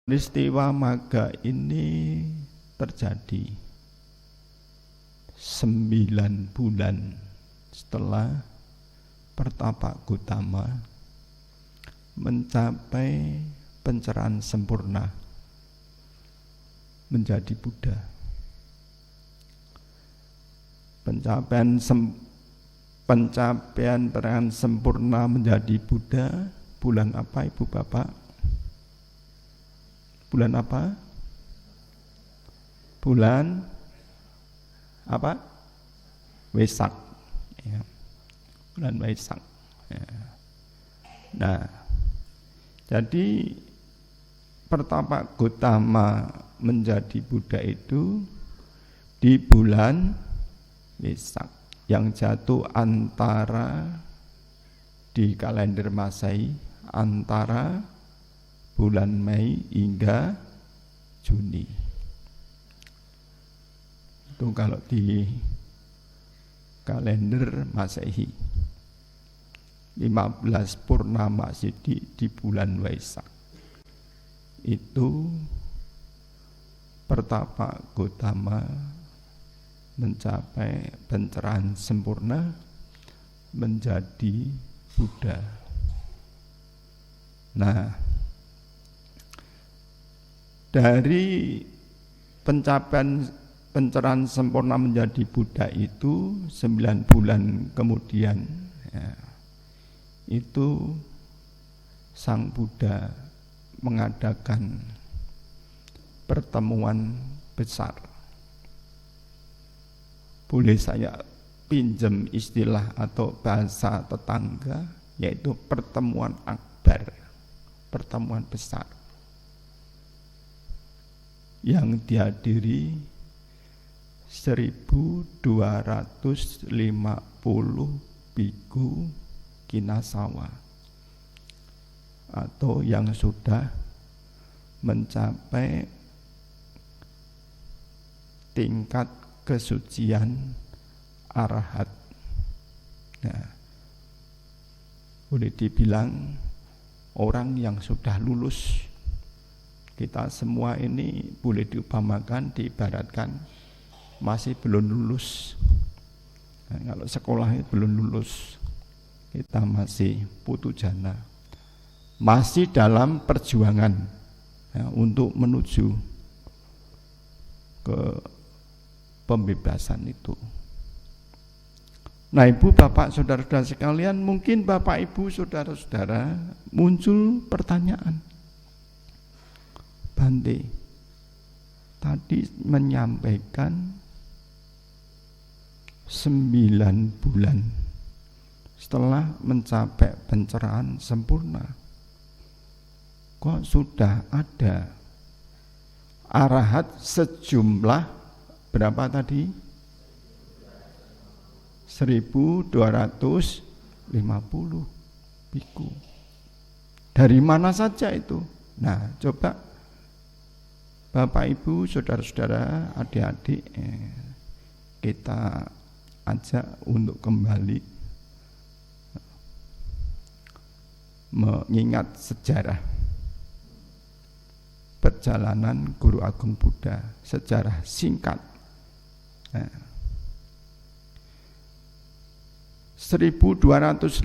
Peristiwa maga ini terjadi 9 bulan setelah Pertapa Gotama mencapai pencerahan sempurna menjadi Buddha. Pencapaian pencerahan sempurna menjadi Buddha bulan apa Ibu Bapak? Bulan apa? Bulan apa? Wesak. Ya. Bulan Wesak. Ya. Nah, jadi Pertapa Gotama menjadi Buddha itu di bulan Wesak yang jatuh antara di kalender Masehi antara bulan Mei hingga Juni. Itu kalau di kalender Masehi 15 Purnama Siddhi di bulan Waisak. Itu Pertapa Gotama mencapai pencerahan sempurna menjadi Buddha. Nah, dari pencerahan sempurna menjadi Buddha itu 9 bulan kemudian ya, itu Sang Buddha mengadakan pertemuan besar. Boleh saya pinjam istilah atau bahasa tetangga, yaitu pertemuan akbar, pertemuan besar yang dihadiri 1250 biku kinasawa atau yang sudah mencapai tingkat kesucian arahat. Nah, boleh dibilang orang yang sudah lulus. Kita semua ini boleh diupamakan, diibaratkan masih belum lulus. Nah, kalau sekolah belum lulus, kita masih putu jana, masih dalam perjuangan ya, untuk menuju ke pembebasan itu. Nah, Ibu, Bapak, Saudara-saudara sekalian, mungkin Bapak, Ibu, Saudara-saudara muncul pertanyaan. Bante tadi menyampaikan 9 bulan setelah mencapai pencerahan sempurna, kok sudah ada arahat sejumlah berapa tadi? 1250 biku. Dari mana saja itu? Nah, coba Bapak, Ibu, Saudara-saudara, adik-adik, kita ajak untuk kembali mengingat sejarah perjalanan Guru Agung Buddha, sejarah singkat. 1250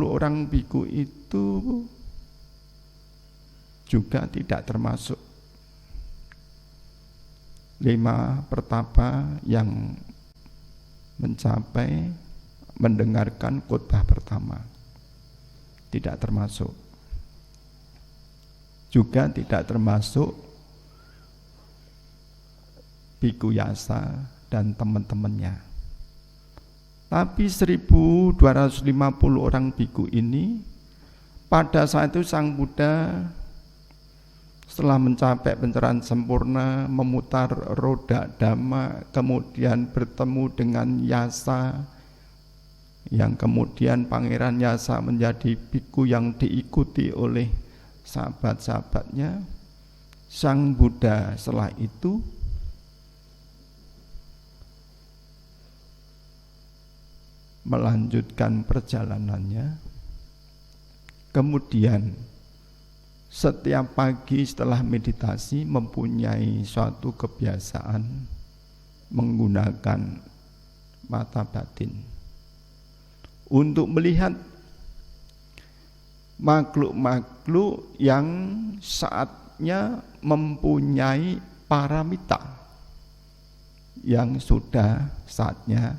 orang biku itu juga tidak termasuk 5 pertapa yang mencapai mendengarkan khotbah pertama, tidak termasuk. Juga tidak termasuk Biku Yasa dan teman-temannya. Tapi 1250 orang biku ini pada saat itu Sang Buddha setelah mencapai pencerahan sempurna, memutar roda dhamma, kemudian bertemu dengan Yasa, yang kemudian Pangeran Yasa menjadi biku yang diikuti oleh sahabat-sahabatnya. Sang Buddha setelah itu melanjutkan perjalanannya, kemudian setiap pagi setelah meditasi mempunyai suatu kebiasaan menggunakan mata batin untuk melihat makhluk-makhluk yang saatnya mempunyai paramita yang sudah saatnya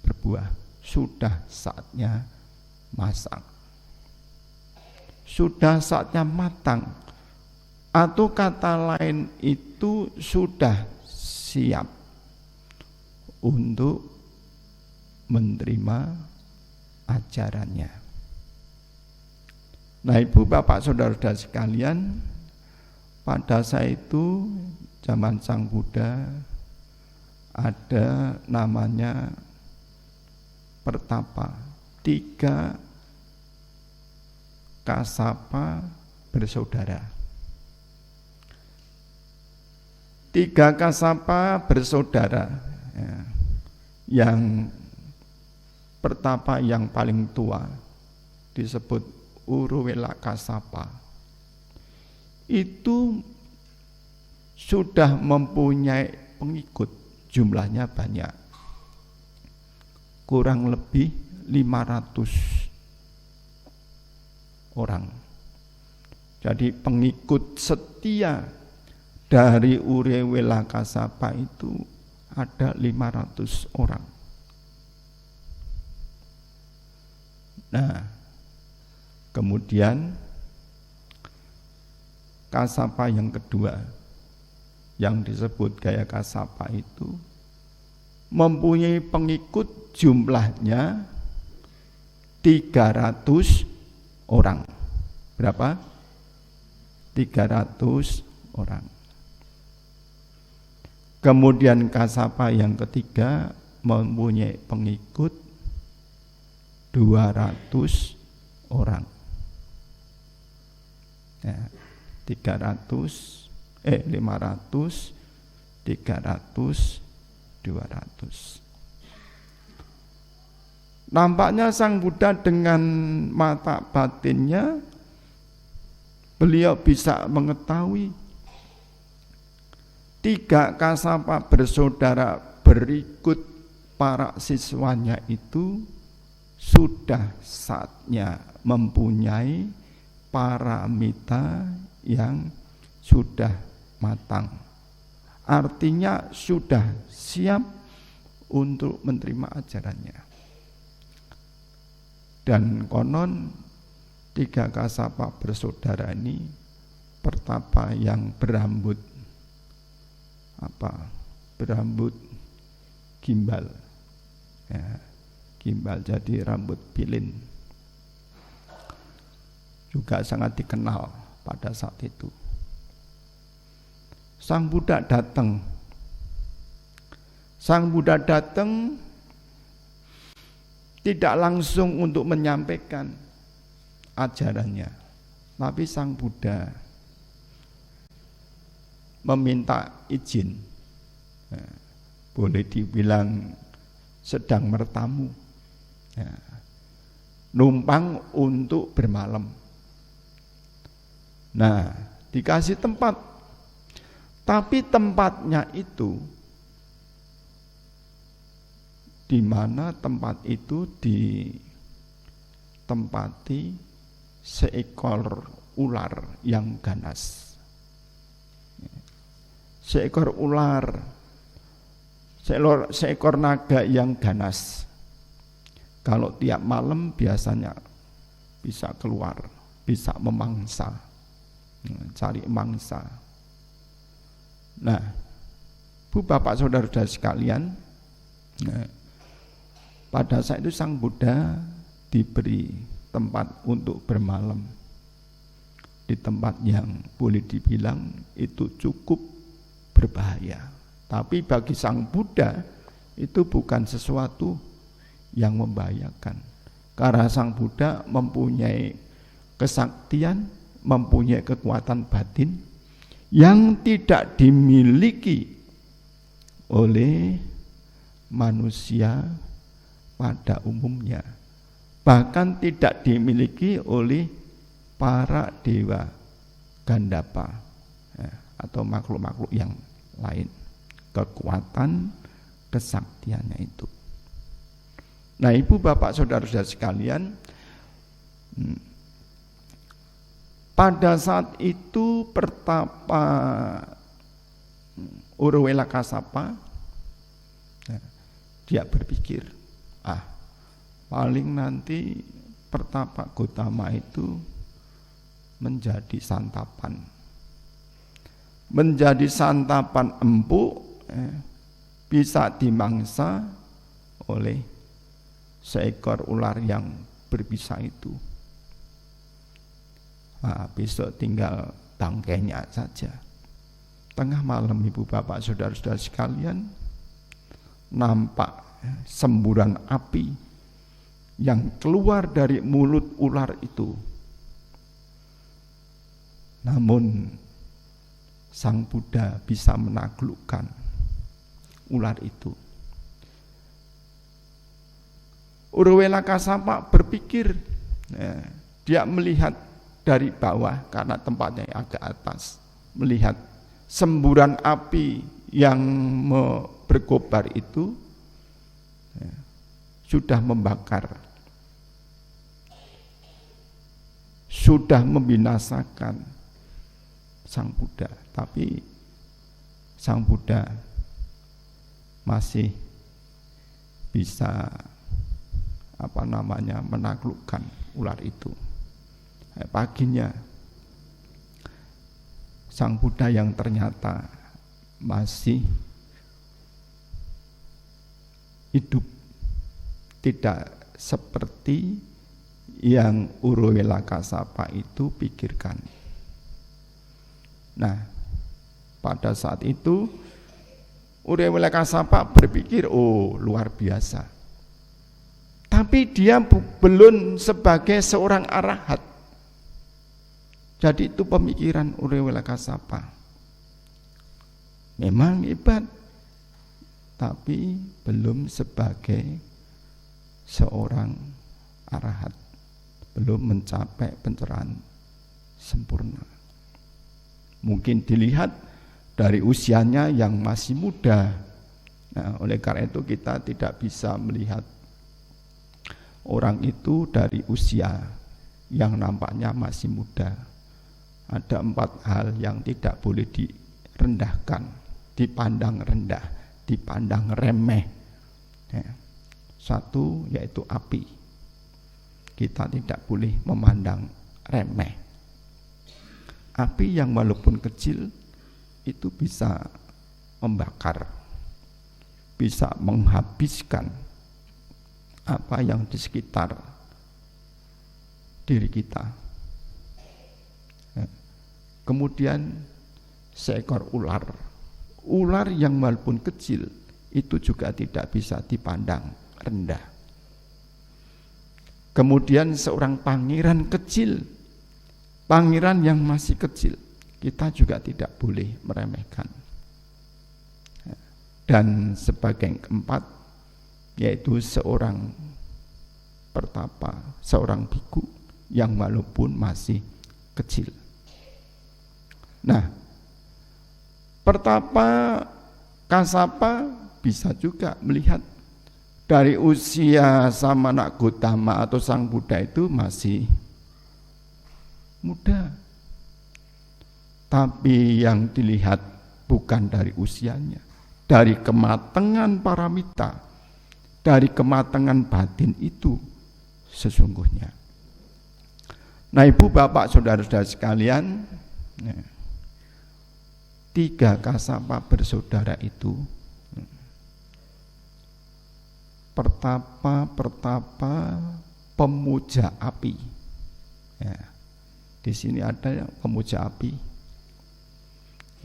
berbuah, sudah saatnya masak, sudah saatnya matang, atau kata lain itu sudah siap untuk menerima ajarannya. Nah, Ibu Bapak Saudara-saudara sekalian, pada saat itu zaman Sang Buddha ada namanya pertapa, 3 Kasapa bersaudara. 3 Kasapa bersaudara, ya. Yang pertapa yang paling tua disebut Uruwela Kasapa. Itu sudah mempunyai pengikut, jumlahnya banyak, kurang lebih 500 orang. Jadi pengikut setia dari Uruwela Kasapa itu ada 500 orang. Nah, kemudian Kasapa yang kedua yang disebut Gaya Kasapa itu mempunyai pengikut jumlahnya 300 orang. Berapa? 300 orang. Kemudian Kasapa yang ketiga mempunyai pengikut 200 orang. Ya, 500, 300, 200. Nampaknya Sang Buddha dengan mata batinnya beliau bisa mengetahui 3 Kasapa bersaudara berikut para siswanya itu sudah saatnya mempunyai paramita yang sudah matang. Artinya sudah siap untuk menerima ajarannya. Dan konon 3 Kasapa bersaudara ini pertapa yang berambut gimbal, ya, gimbal jadi rambut pilin, juga sangat dikenal pada saat itu. Sang Buddha datang tidak langsung untuk menyampaikan ajarannya, tapi Sang Buddha meminta izin, boleh dibilang sedang bertamu, numpang untuk bermalam. Nah, dikasih tempat, tapi tempatnya itu di mana? Tempat itu ditempati seekor ular yang ganas. Seekor naga yang ganas. Kalau tiap malam biasanya bisa keluar, bisa memangsa, cari mangsa. Nah, Bu Bapak Saudara-saudara sekalian, pada saat itu Sang Buddha diberi tempat untuk bermalam di tempat yang boleh dibilang itu cukup berbahaya. Tapi bagi Sang Buddha itu bukan sesuatu yang membahayakan, karena Sang Buddha mempunyai kesaktian, mempunyai kekuatan batin yang tidak dimiliki oleh manusia pada umumnya, bahkan tidak dimiliki oleh para dewa Gandapa atau makhluk-makhluk yang lain, kekuatan kesaktiannya itu. Nah, ibu bapak saudara-saudara sekalian, pada saat itu pertapa Urwela Kasapa, dia berpikir, paling nanti pertapa Gotama itu menjadi santapan empuk, bisa dimangsa oleh seekor ular yang berbisa itu. Besok tinggal bangkainya saja. Tengah malam ibu bapak saudara-saudara sekalian, nampak semburan api yang keluar dari mulut ular itu. Namun Sang Buddha bisa menaklukkan ular itu. Urwela Kasapa berpikir, dia melihat dari bawah karena tempatnya agak atas, melihat semburan api yang berkobar itu sudah membakar, sudah membinasakan Sang Buddha, tapi Sang Buddha masih bisa menaklukkan ular itu. Paginya Sang Buddha yang ternyata masih hidup, tidak seperti yang Urwela Kasapa itu pikirkan. Nah, pada saat itu Urwela Kasapa berpikir, luar biasa. Tapi dia belum sebagai seorang arahat. Jadi itu pemikiran Urwela Kasapa. Memang hebat, tapi belum sebagai seorang arahat, belum mencapai pencerahan sempurna. Mungkin dilihat dari usianya yang masih muda. Nah, oleh karena itu kita tidak bisa melihat orang itu dari usia yang nampaknya masih muda. Ada 4 hal yang tidak boleh direndahkan, dipandang rendah, dipandang remeh. 1 yaitu api. Kita tidak boleh memandang remeh. Api yang walaupun kecil itu bisa membakar, bisa menghabiskan apa yang di sekitar diri kita. Kemudian seekor ular yang walaupun kecil itu juga tidak bisa dipandang rendah. Kemudian seorang pangeran kecil, pangeran yang masih kecil, kita juga tidak boleh meremehkan. Dan sebagai yang keempat, yaitu seorang pertapa, seorang biku yang walaupun masih kecil. Nah, pertapa Kasapa bisa juga melihat dari usia Samana Gotama atau Sang Buddha itu masih muda. Tapi yang dilihat bukan dari usianya, dari kematangan paramita, dari kematangan batin itu sesungguhnya. Nah, ibu bapak saudara-saudara sekalian, 3 Kasapa bersaudara itu pertapa pemuja api. Di sini ada pemuja api.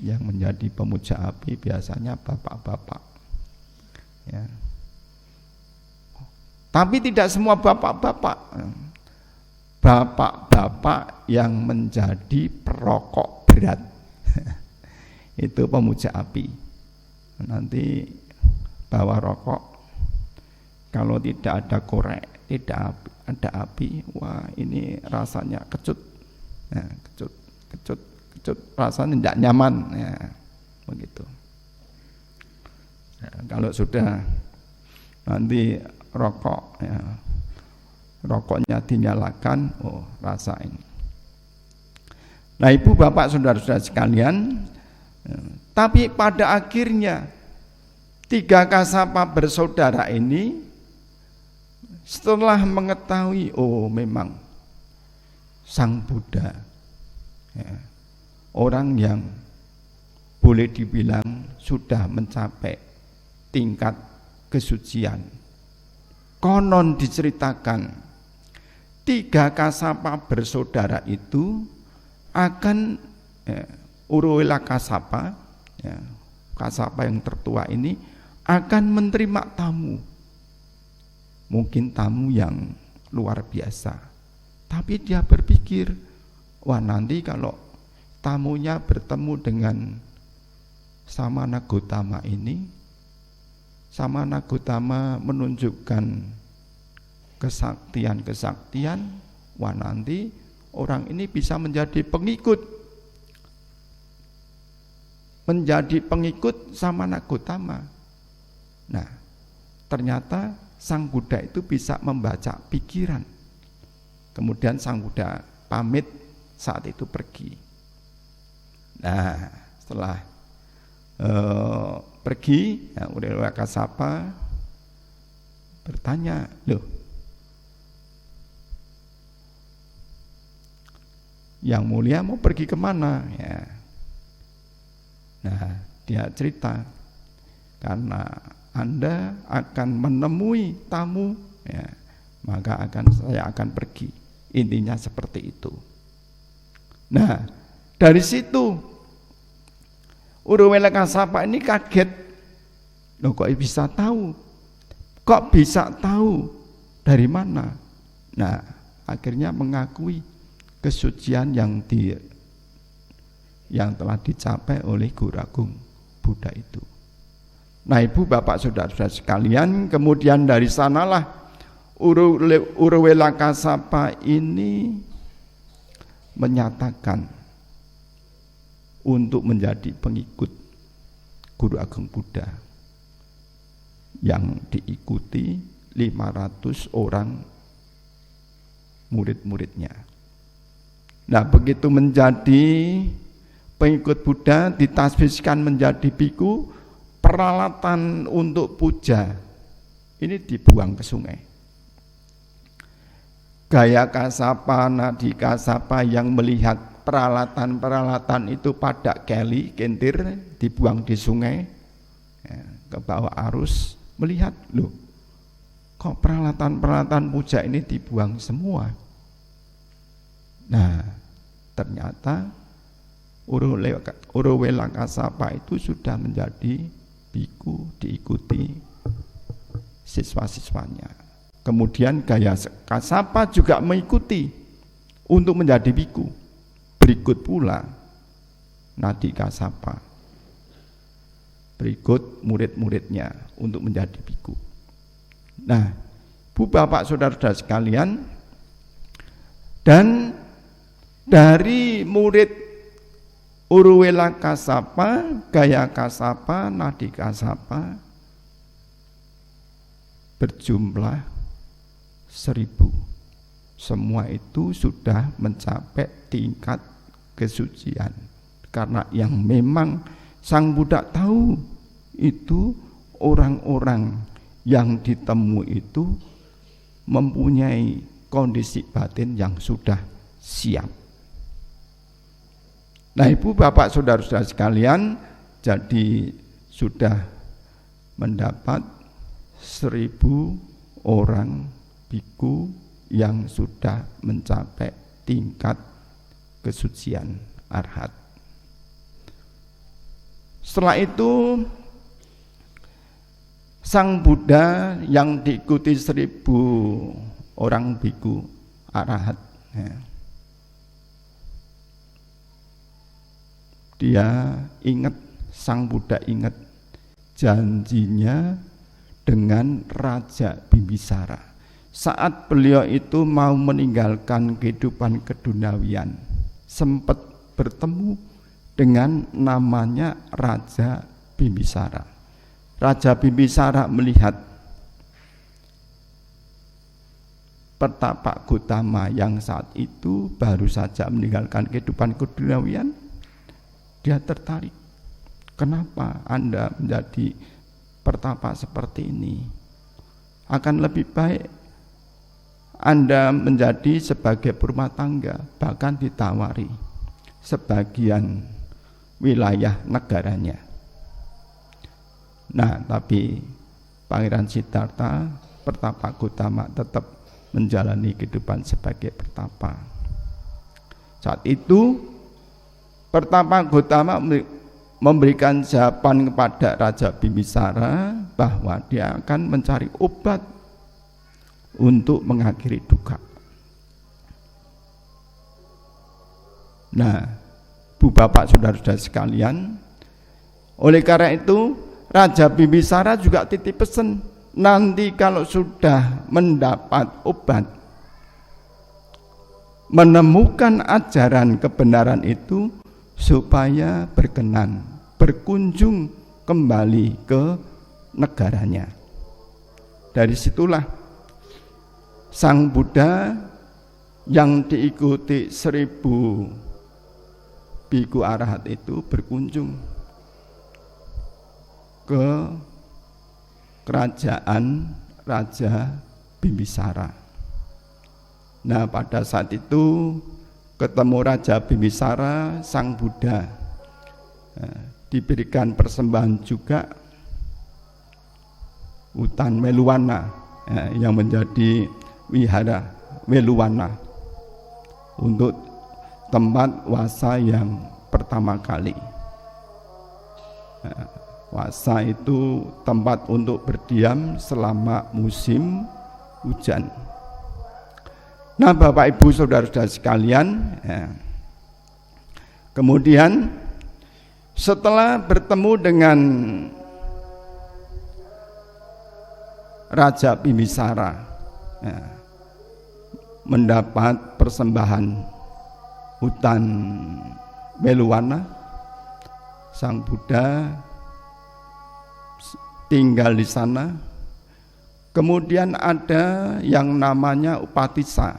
Yang menjadi pemuja api biasanya bapak-bapak. Tapi tidak semua bapak-bapak. Bapak-bapak yang menjadi perokok berat. Itu pemuja api. Nanti bawa rokok, kalau tidak ada korek, tidak ada api, wah ini rasanya kecut, kecut, rasanya tidak nyaman, ya, begitu. Nah, kalau sudah nanti rokok, ya, rokoknya dinyalakan, oh rasain. Nah, ibu bapak saudara-saudara sekalian, tapi pada akhirnya 3 kasapa bersaudara ini setelah mengetahui, oh memang Sang Buddha, ya, orang yang boleh dibilang sudah mencapai tingkat kesucian. Konon diceritakan 3 kasapa bersaudara itu akan Uruwela Kasapa, ya, kasapa yang tertua ini akan menerima tamu. Mungkin tamu yang luar biasa. Tapi dia berpikir, wah nanti kalau tamunya bertemu dengan Samana Gotama ini, Samana Gotama menunjukkan kesaktian-kesaktian, wah nanti orang ini bisa menjadi pengikut Samana Gotama. Nah, ternyata Sang Buddha itu bisa membaca pikiran. Kemudian Sang Buddha pamit saat itu pergi. Nah, setelah pergi, ya, Uruwela Kasapa bertanya, loh, yang mulia mau pergi kemana? Ya. Nah, dia cerita, karena Anda akan menemui tamu, ya, maka saya akan pergi. Intinya seperti itu. Nah, dari situ Uruwela Kasapa ini kaget. Loh, kok bisa tahu? Kok bisa tahu? Dari mana? Nah, akhirnya mengakui kesucian yang telah dicapai oleh Guru Agung Buddha itu. Nah, ibu bapak saudara-saudara sekalian, kemudian dari sanalah Uruwela Kasapa ini menyatakan untuk menjadi pengikut Guru Agung Buddha yang diikuti 500 orang murid-muridnya. Nah, begitu menjadi pengikut Buddha, ditasbihkan menjadi biku, peralatan untuk puja ini dibuang ke sungai. Gaya Kasapa, Nadi Kasapa yang melihat peralatan-peralatan itu pada keli, kentir, dibuang di sungai, ya, ke bawah arus, melihat, loh, kok peralatan-peralatan puja ini dibuang semua? Nah, ternyata Uruwela Kasapa itu sudah menjadi biku, diikuti siswa-siswanya. Kemudian Gaya Kasapa juga mengikuti untuk menjadi biku. Berikut pula Nadi Kasapa, berikut murid-muridnya untuk menjadi biku. Nah, Bu Bapak Saudara-saudara sekalian, dan dari murid Uruwela Kasapa, Gaya Kasapa, Nadi Kasapa berjumlah 1000. Semua itu sudah mencapai tingkat kesucian. Karena yang memang Sang Buddha tahu itu orang-orang yang ditemui itu mempunyai kondisi batin yang sudah siap. Nah, Ibu Bapak Saudara-saudara sekalian, jadi sudah mendapat 1000 orang biku yang sudah mencapai tingkat kesucian arhat. Setelah itu Sang Buddha yang diikuti 1000 orang biku arahat, ya, dia ingat, Sang Buddha ingat janjinya dengan Raja Bimbisara. Saat beliau itu mau meninggalkan kehidupan keduniawian, sempat bertemu dengan namanya Raja Bimbisara. Raja Bimbisara melihat Pertapa Gotama yang saat itu baru saja meninggalkan kehidupan keduniawian. Dia tertarik. Kenapa Anda menjadi pertapa seperti ini? Akan lebih baik Anda menjadi sebagai berumah tangga, bahkan ditawari sebagian wilayah negaranya. Nah, tapi Pangeran Siddhartha, Pertapa Gotama tetap menjalani kehidupan sebagai pertapa. Saat itu Pertapa Gotama memberikan jawaban kepada Raja Bimbisara bahwa dia akan mencari obat untuk mengakhiri duka. Nah, Bu Bapak Saudara-saudara sekalian, oleh karena itu Raja Bimbisara juga titip pesan, nanti kalau sudah mendapat obat, menemukan ajaran kebenaran itu, supaya berkenan berkunjung kembali ke negaranya. Dari situlah Sang Buddha yang diikuti 1000 biku arahat itu berkunjung ke kerajaan Raja Bimbisara. Nah, pada saat itu ketemu Raja Bimbisara, Sang Buddha diberikan persembahan juga hutan Weluwana yang menjadi wihara Weluwana untuk tempat wasa yang pertama kali. Wasa itu tempat untuk berdiam selama musim hujan. Nah, Bapak Ibu Saudara-saudara sekalian, kemudian setelah bertemu dengan Raja Bimbisara, mendapat persembahan hutan Weluwana, Sang Buddha tinggal di sana. Kemudian ada yang namanya Upatissa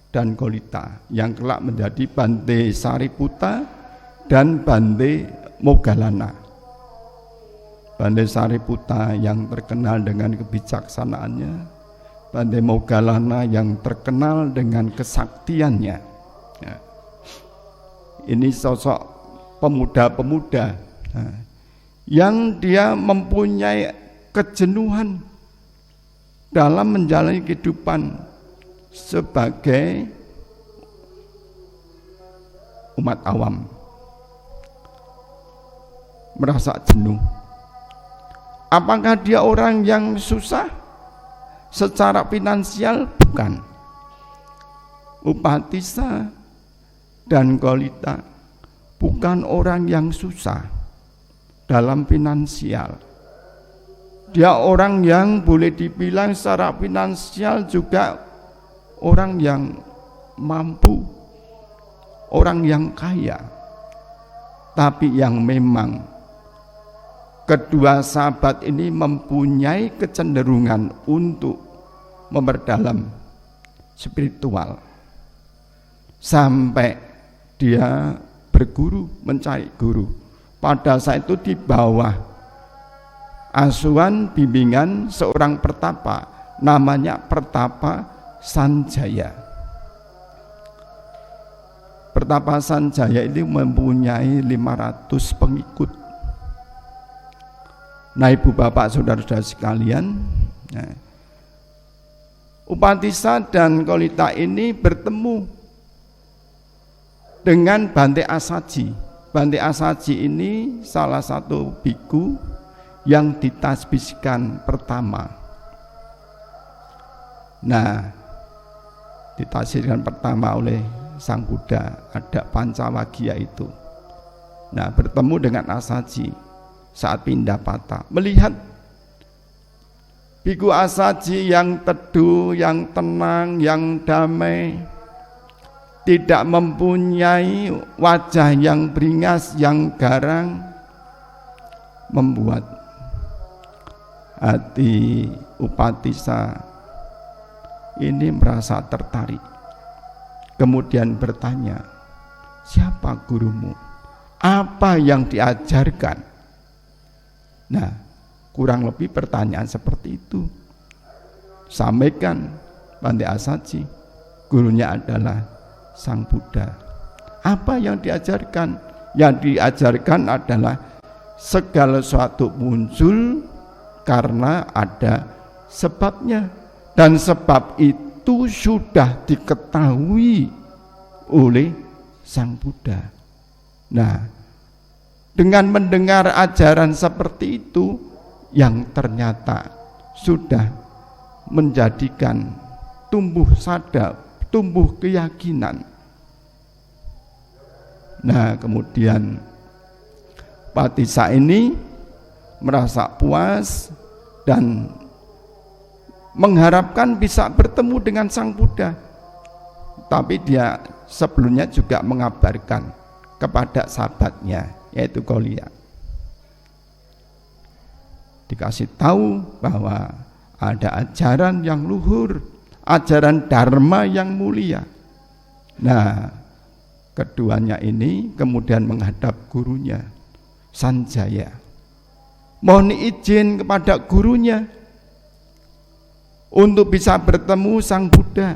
dan Golita yang kelak menjadi Bante Sariputta dan Bante Moggallana. Bante Sariputta yang terkenal dengan kebijaksanaannya, Bante Moggallana yang terkenal dengan kesaktiannya. Ya. Ini sosok pemuda-pemuda yang dia mempunyai kejenuhan dalam menjalani kehidupan sebagai umat awam, merasa jenuh. Apakah dia orang yang susah secara finansial? Bukan. Upatissa dan Golita bukan orang yang susah dalam finansial. Dia orang yang boleh dibilang secara finansial juga orang yang mampu, orang yang kaya. Tapi yang memang kedua sahabat ini mempunyai kecenderungan untuk memperdalam spiritual, sampai dia berguru, mencari guru. Pada saat itu di bawah asuhan bimbingan seorang pertapa, namanya Pertapa Sanjaya. Pertapa Sanjaya ini mempunyai 500 pengikut. Nah, Ibu Bapak Saudara-saudara sekalian, Upatissa dan Golita ini bertemu dengan Bante Asaji. Bante Asaji ini salah satu biku yang ditasbihkan pertama. Nah, ditasbihkan pertama oleh Sang Buddha, ada Pancawagya itu. Nah, bertemu dengan Asaji saat pindah patah, melihat biku Asaji yang teduh, yang tenang, yang damai, tidak mempunyai wajah yang beringas, yang garang, membuat hati Upatisa ini merasa tertarik. Kemudian bertanya, siapa gurumu? Apa yang diajarkan? Nah, kurang lebih pertanyaan seperti itu. Sampaikan Bante Asaji, gurunya adalah Sang Buddha. Apa yang diajarkan? Yang diajarkan adalah segala sesuatu muncul karena ada sebabnya, dan sebab itu sudah diketahui oleh Sang Buddha. Nah, dengan mendengar ajaran seperti itu yang ternyata sudah menjadikan tumbuh sadar, tumbuh keyakinan. Nah, kemudian Patisa ini merasa puas dan mengharapkan bisa bertemu dengan Sang Buddha. Tapi dia sebelumnya juga mengabarkan kepada sahabatnya, yaitu Goliya. Dikasih tahu bahwa ada ajaran yang luhur, ajaran Dharma yang mulia. Nah, keduanya ini kemudian menghadap gurunya, Sanjaya. Mohon izin kepada gurunya untuk bisa bertemu Sang Buddha.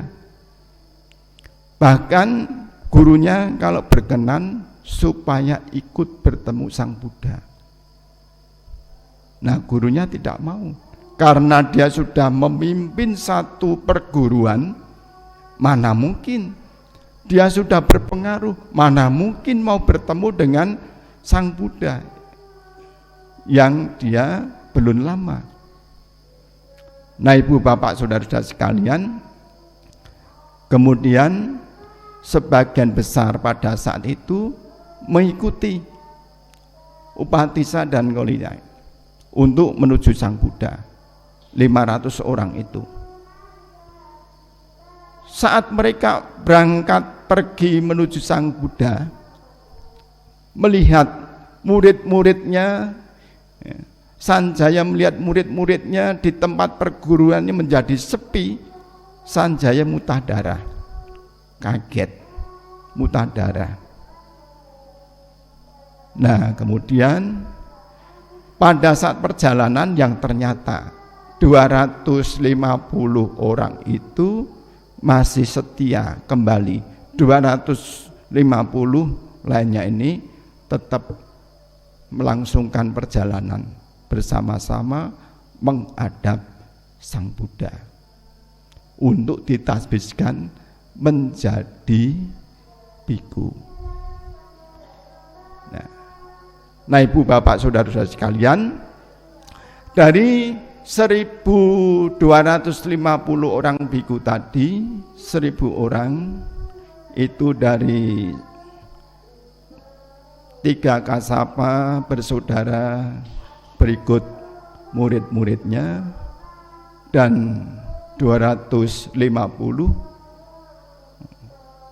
Bahkan gurunya kalau berkenan supaya ikut bertemu Sang Buddha. Nah, gurunya tidak mau, karena dia sudah memimpin satu perguruan. Mana mungkin dia sudah berpengaruh, mana mungkin mau bertemu dengan Sang Buddha yang dia belum lama. Nah, ibu bapak saudara-saudara sekalian, kemudian sebagian besar pada saat itu mengikuti Upatisa dan Goliya untuk menuju Sang Buddha. 500 orang itu. Saat mereka berangkat pergi menuju Sang Buddha, melihat murid-muridnya, Sanjaya melihat murid-muridnya di tempat perguruannya menjadi sepi. Sanjaya muntah darah, kaget, muntah darah. Nah, kemudian pada saat perjalanan yang ternyata 250 orang itu masih setia kembali, 250 lainnya ini tetap melangsungkan perjalanan bersama-sama menghadap Sang Buddha untuk ditasbihkan menjadi biku. Nah, ibu bapak saudara-saudara sekalian, dari 1.250 orang biku tadi, 1.000 orang itu dari 3 Kasapa bersaudara berikut murid-muridnya, dan 250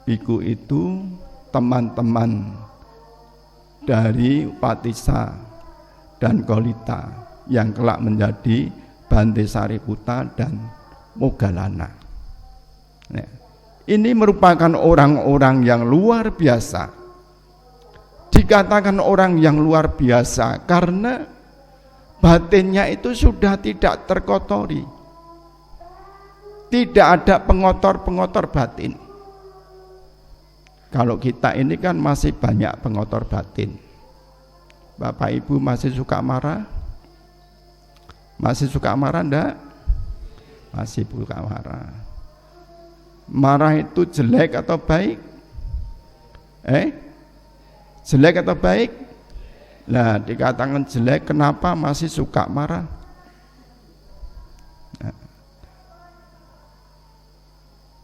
biku itu teman-teman dari Upatisa dan Golita yang kelak menjadi Bante Sariputta dan Moggallana. Nah, ini merupakan orang-orang yang luar biasa. Dikatakan orang yang luar biasa karena batinnya itu sudah tidak terkotori. Tidak ada pengotor-pengotor batin. Kalau kita ini kan masih banyak pengotor batin. Bapak Ibu masih suka marah? Masih suka marah enggak? Masih suka marah. Marah itu jelek atau baik? Jelek atau baik? Nah, dikatakan jelek, kenapa masih suka marah? Nah.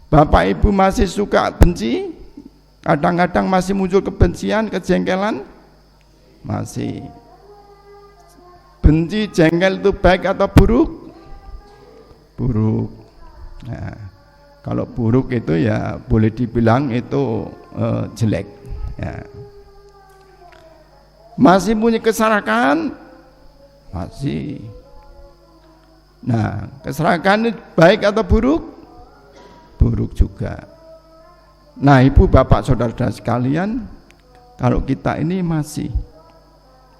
Bapak Ibu masih suka benci? Kadang-kadang masih muncul kebencian, kejengkelan? Masih. Benci, jengkel itu baik atau buruk? Buruk. Nah, Kalau buruk itu ya boleh dibilang itu jelek. Ya. Masih punya keserakahan? Masih. Nah, keserakahan ini baik atau buruk? Buruk juga. Nah, ibu bapak saudara-saudara sekalian, kalau kita ini masih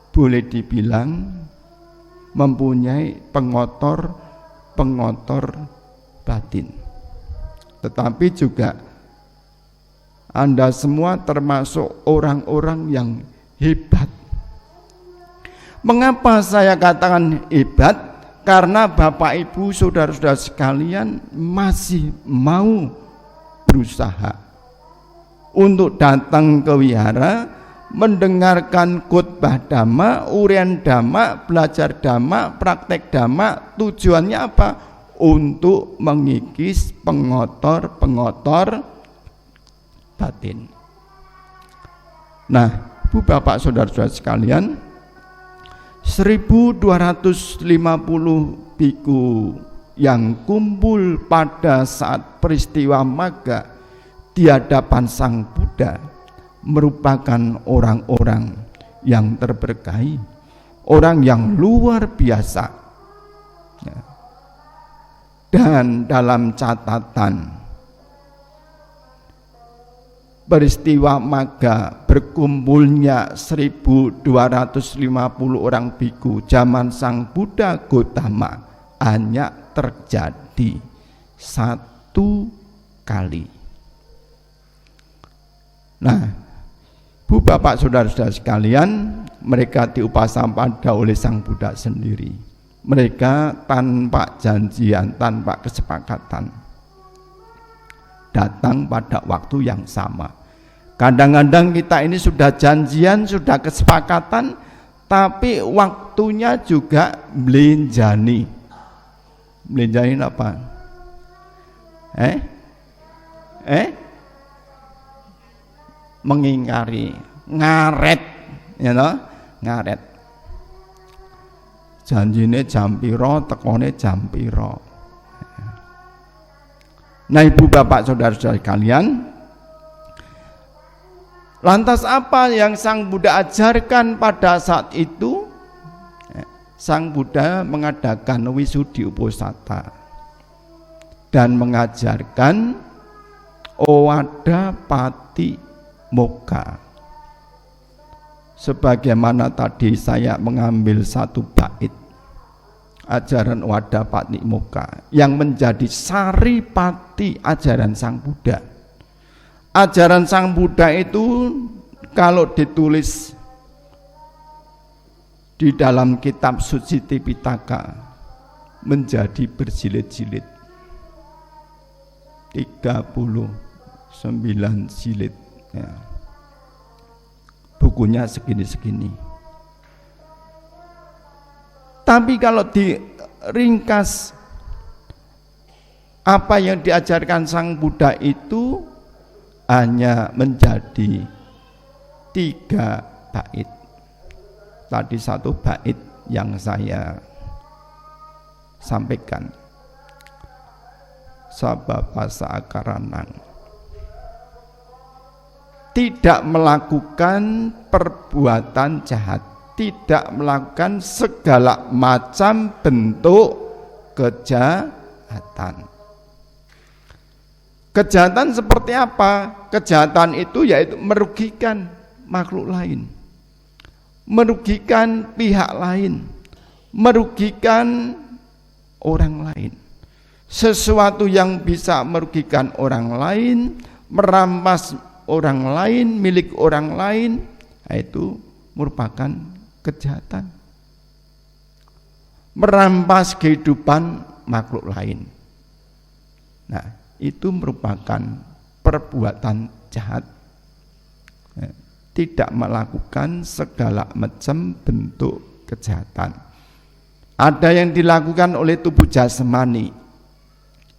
boleh dibilang mempunyai pengotor batin. Tetapi juga Anda semua termasuk orang-orang yang hebat. Mengapa saya katakan hebat? Karena Bapak Ibu saudara-saudara sekalian masih mau berusaha untuk datang ke wihara, mendengarkan khotbah dhamma, uraian dhamma, belajar dhamma, praktek dhamma. Tujuannya apa? Untuk mengikis pengotor batin. Nah, Bu Bapak Saudara-saudara sekalian, 1250 biku yang kumpul pada saat peristiwa Magga di hadapan Sang Buddha merupakan orang-orang yang terberkahi, orang yang luar biasa. Ya. Dan dalam catatan peristiwa Magga berkumpulnya 1250 orang biku zaman Sang Buddha Gotama hanya terjadi satu kali. Nah, Bu Bapak Saudara-saudara sekalian, mereka diupasampada oleh Sang Buddha sendiri. Mereka tanpa janjian, tanpa kesepakatan, datang pada waktu yang sama. Kadang-kadang kita ini sudah janjian, sudah kesepakatan, tapi waktunya juga belenjani. Belenjani apa? Mengingkari, ngaret, ya toh? Ngaret. Janjine jam piro, tekone jam piro. Nah, Ibu Bapak Saudara-saudara kalian, lantas apa yang Sang Buddha ajarkan pada saat itu? Sang Buddha mengadakan Wisudi Uposatha dan mengajarkan Owada Pati Mokka. Sebagaimana tadi saya mengambil satu bait ajaran Owada Pati Mokka yang menjadi saripati ajaran Sang Buddha. Ajaran Sang Buddha itu kalau ditulis di dalam kitab suci Tipitaka menjadi berjilid-jilid, 39 jilid ya. Bukunya segini-segini. Tapi kalau diringkas apa yang diajarkan Sang Buddha itu hanya menjadi 3 bait. Tadi satu bait yang saya sampaikan. Sabapasa akaranang. Tidak melakukan perbuatan jahat, tidak melakukan segala macam bentuk kejahatan. Kejahatan seperti apa? Kejahatan itu yaitu merugikan makhluk lain, merugikan pihak lain, merugikan orang lain. Sesuatu yang bisa merugikan orang lain, merampas orang lain, milik orang lain, itu merupakan kejahatan. Merampas kehidupan makhluk lain. Nah, itu merupakan perbuatan jahat. Tidak melakukan segala macam bentuk kejahatan. Ada yang dilakukan oleh tubuh jasmani.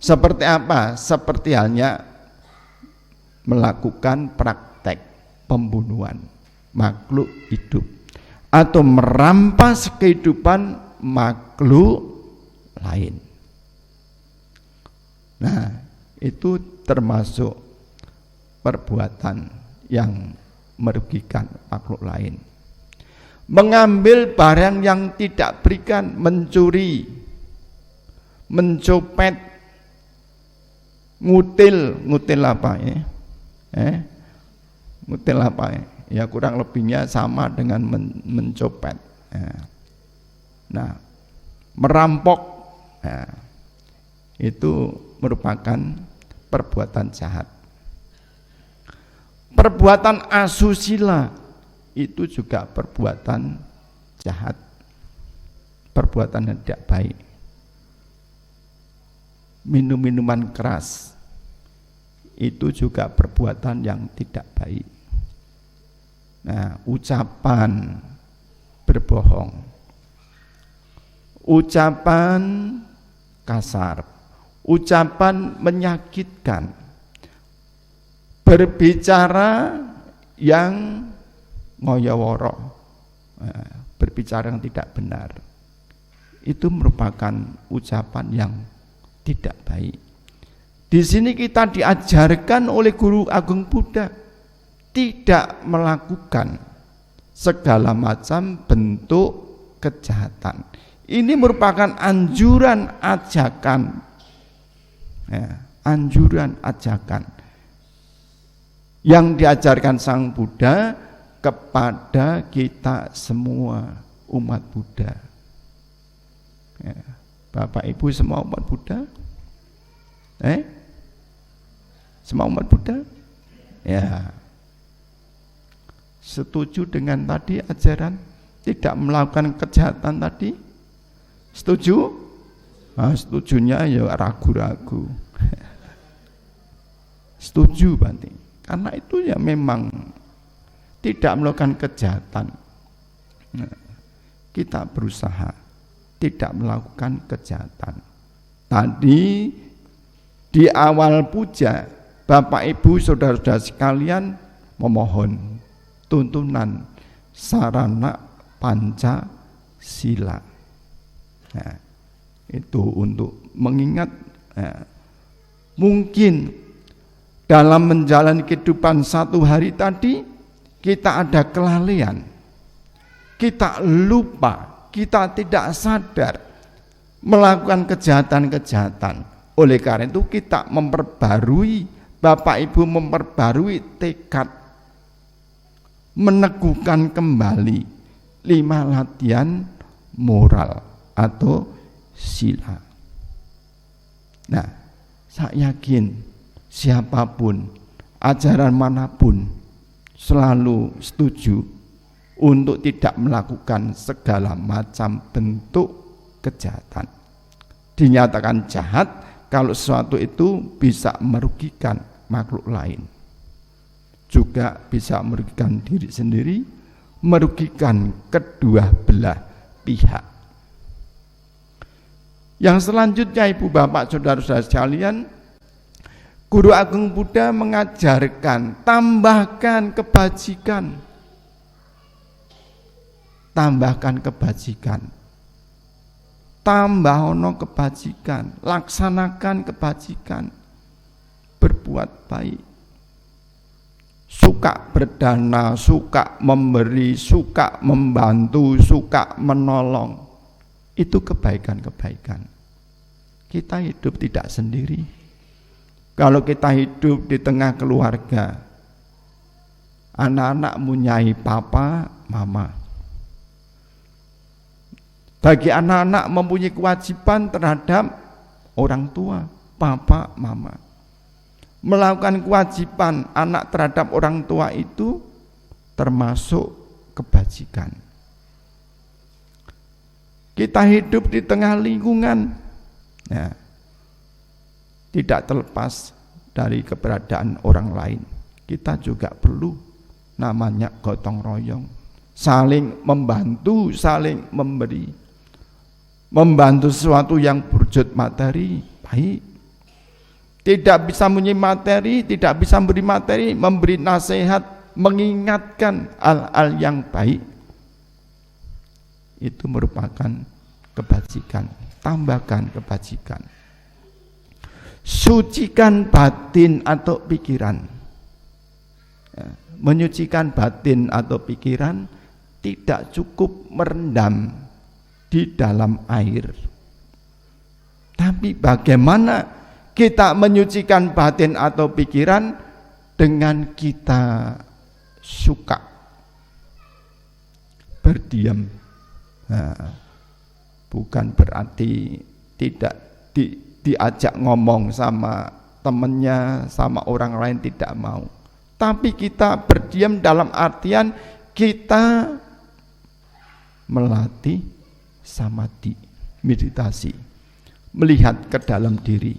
Seperti apa? Seperti halnya melakukan praktek pembunuhan makhluk hidup atau merampas kehidupan makhluk lain. Nah, itu termasuk perbuatan yang merugikan makhluk lain. Mengambil barang yang tidak berikan, mencuri, mencopet, ngutil apa ya? Ngutil apa ya? Ya kurang lebihnya sama dengan mencopet. Nah, merampok, itu merupakan perbuatan jahat. Perbuatan asusila itu juga perbuatan jahat, perbuatan yang tidak baik. Minum-minuman keras itu juga perbuatan yang tidak baik. Nah, ucapan berbohong, ucapan kasar, ucapan menyakitkan, berbicara yang ngoyoworo, berbicara yang tidak benar, itu merupakan ucapan yang tidak baik. Di sini kita diajarkan oleh Guru Agung Buddha tidak melakukan segala macam bentuk kejahatan. Ini merupakan anjuran ajakan, anjuran ajakan yang diajarkan Sang Buddha kepada kita semua umat Buddha. Bapak Ibu semua umat Buddha? Semua umat Buddha? Ya. Setuju dengan tadi ajaran tidak melakukan kejahatan tadi? Setuju? Setujunya ya ragu-ragu. Setuju berarti. Karena itu ya memang tidak melakukan kejahatan. Kita berusaha tidak melakukan kejahatan. Tadi di awal puja, Bapak Ibu saudara-saudara sekalian memohon tuntunan sarana Pancasila. Nah, itu untuk mengingat mungkin dalam menjalani kehidupan satu hari tadi kita ada kelalaian, kita lupa, kita tidak sadar melakukan kejahatan-kejahatan. Oleh karena itu kita memperbarui, Bapak Ibu memperbarui tekad, meneguhkan kembali 5 latihan moral atau sila. Nah, saya yakin siapapun, ajaran manapun selalu setuju untuk tidak melakukan segala macam bentuk kejahatan. Dinyatakan jahat kalau sesuatu itu bisa merugikan makhluk lain, juga bisa merugikan diri sendiri, merugikan kedua belah pihak. Yang selanjutnya Ibu Bapak Saudara-saudara sekalian, Guru Agung Buddha mengajarkan tambahkan kebajikan. Tambahkan kebajikan. Tambah ono kebajikan, laksanakan kebajikan. Berbuat baik. Suka berdana, suka memberi, suka membantu, suka menolong. Itu kebaikan-kebaikan. Kita hidup tidak sendiri. Kalau kita hidup di tengah keluarga, anak-anak mempunyai papa, mama. Bagi anak-anak mempunyai kewajiban terhadap orang tua, papa, mama. Melakukan kewajiban anak terhadap orang tua itu termasuk kebajikan. Kita hidup di tengah lingkungan, nah, tidak terlepas dari keberadaan orang lain. Kita juga perlu namanya gotong royong, saling membantu, saling memberi. Membantu sesuatu yang berwujud materi, baik. Tidak bisa mempunyai materi, tidak bisa memberi materi, memberi nasihat, mengingatkan hal-hal yang baik. Itu merupakan kebajikan, tambahkan kebajikan. Sucikan batin atau pikiran. Menyucikan batin atau pikiran tidak cukup merendam di dalam air. Tapi bagaimana kita menyucikan batin atau pikiran dengan kita suka berdiam. Bukan berarti tidak diajak ngomong sama temennya, sama orang lain tidak mau. Tapi kita berdiam dalam artian kita melatih samadhi, meditasi, melihat ke dalam diri.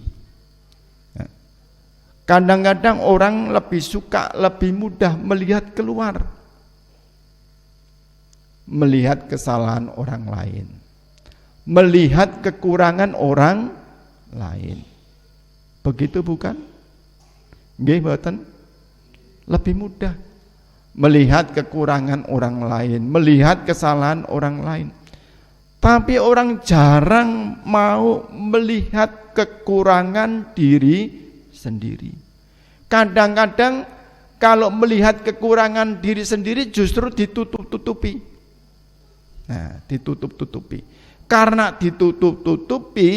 Kadang-kadang orang lebih suka, lebih mudah melihat keluar, melihat kesalahan orang lain, melihat kekurangan orang lain. Begitu bukan? Nggih mboten? Lebih mudah melihat kekurangan orang lain, melihat kesalahan orang lain. Tapi orang jarang mau melihat kekurangan diri sendiri. Kadang-kadang kalau melihat kekurangan diri sendiri justru ditutup-tutupi. Nah, ditutup-tutupi. Karena ditutup-tutupi,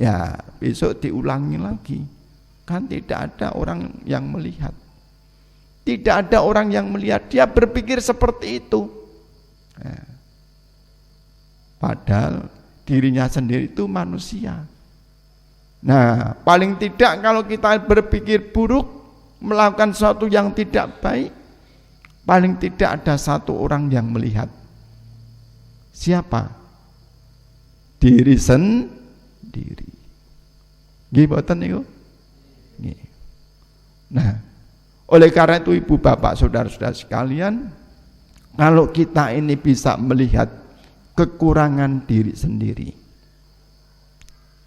ya besok diulangi lagi. Kan tidak ada orang yang melihat. Tidak ada orang yang melihat, dia berpikir seperti itu. Nah, padahal dirinya sendiri itu manusia. Nah, paling tidak kalau kita berpikir buruk, melakukan sesuatu yang tidak baik, paling tidak ada satu orang yang melihat. Siapa? Diri sendiri. Nggih mboten niku? Nggih. Nah, oleh karena itu ibu bapak saudara-saudara sekalian, kalau kita ini bisa melihat kekurangan diri sendiri,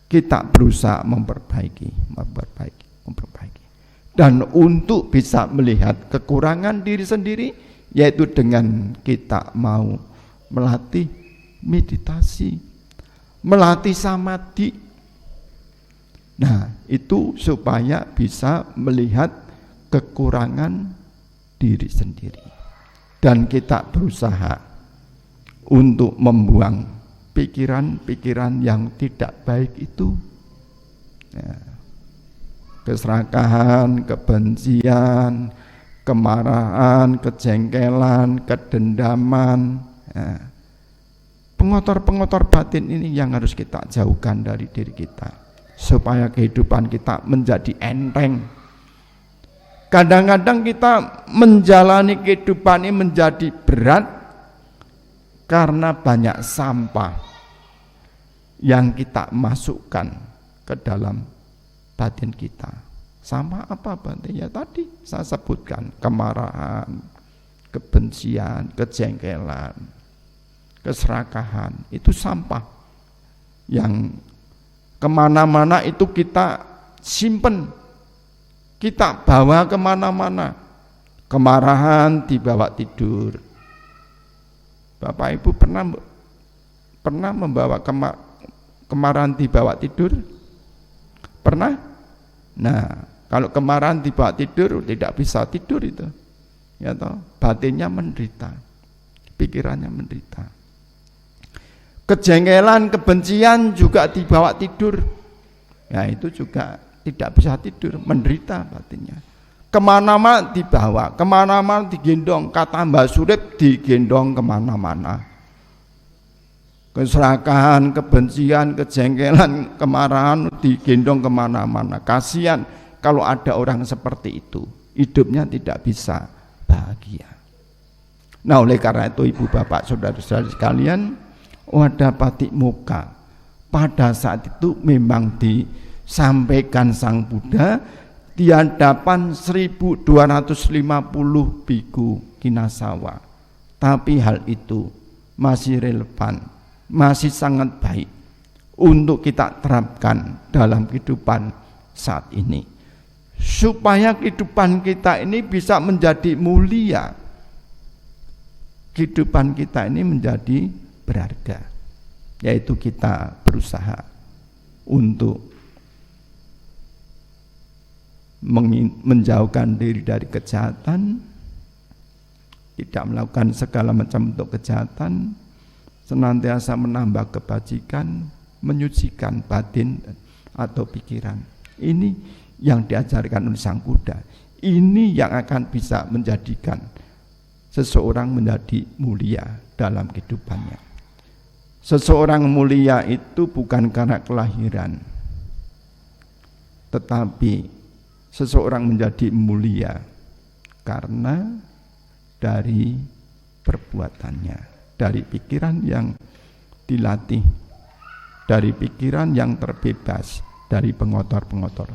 kita berusaha memperbaiki. Dan untuk bisa melihat kekurangan diri sendiri, yaitu dengan kita mau melatih meditasi, melatih samadhi. Nah, itu supaya bisa melihat kekurangan diri sendiri, dan kita berusaha untuk membuang pikiran-pikiran yang tidak baik itu, ya, keserakahan, kebencian, kemarahan, kejengkelan, kedendaman, ya. Pengotor-pengotor batin ini yang harus kita jauhkan dari diri kita, supaya kehidupan kita menjadi enteng. Kadang-kadang kita menjalani kehidupan ini menjadi berat karena banyak sampah yang kita masukkan ke dalam batin kita. Sampah apa batin? Ya tadi saya sebutkan, kemarahan, kebencian, kejengkelan, keserakahan, itu sampah yang kemana-mana itu kita simpen. Kita bawa kemana-mana. Kemarahan dibawa tidur. Bapak Ibu pernah membawa kemarahan dibawa tidur? Pernah? Nah, kalau kemarahan dibawa tidur tidak bisa tidur itu. Ya toh, batinnya menderita. Pikirannya menderita. Kejengkelan, kebencian juga dibawa tidur. Ya itu juga tidak bisa tidur, menderita batinnya. Kemana-mana dibawa, kemana-mana digendong. Kata Mbak Surip, digendong kemana-mana. Keserakahan, kebencian, kejengkelan, kemarahan digendong kemana-mana. Kasihan kalau ada orang seperti itu, hidupnya tidak bisa bahagia. Nah, oleh karena itu ibu bapak saudara-saudara sekalian, wadah patik muka pada saat itu memang disampaikan Sang Buddha di hadapan 1250 biku kinasawa. Tapi hal itu masih relevan, masih sangat baik untuk kita terapkan dalam kehidupan saat ini, supaya kehidupan kita ini bisa menjadi mulia, kehidupan kita ini menjadi berharga, yaitu kita berusaha untuk menjauhkan diri dari kejahatan, tidak melakukan segala macam bentuk kejahatan, senantiasa menambah kebajikan, menyucikan batin atau pikiran. Ini yang diajarkan oleh Sang Buddha. Ini yang akan bisa menjadikan seseorang menjadi mulia dalam kehidupannya. Seseorang mulia itu bukan karena kelahiran, tetapi seseorang menjadi mulia karena dari perbuatannya, dari pikiran yang dilatih, dari pikiran yang terbebas dari pengotor-pengotor.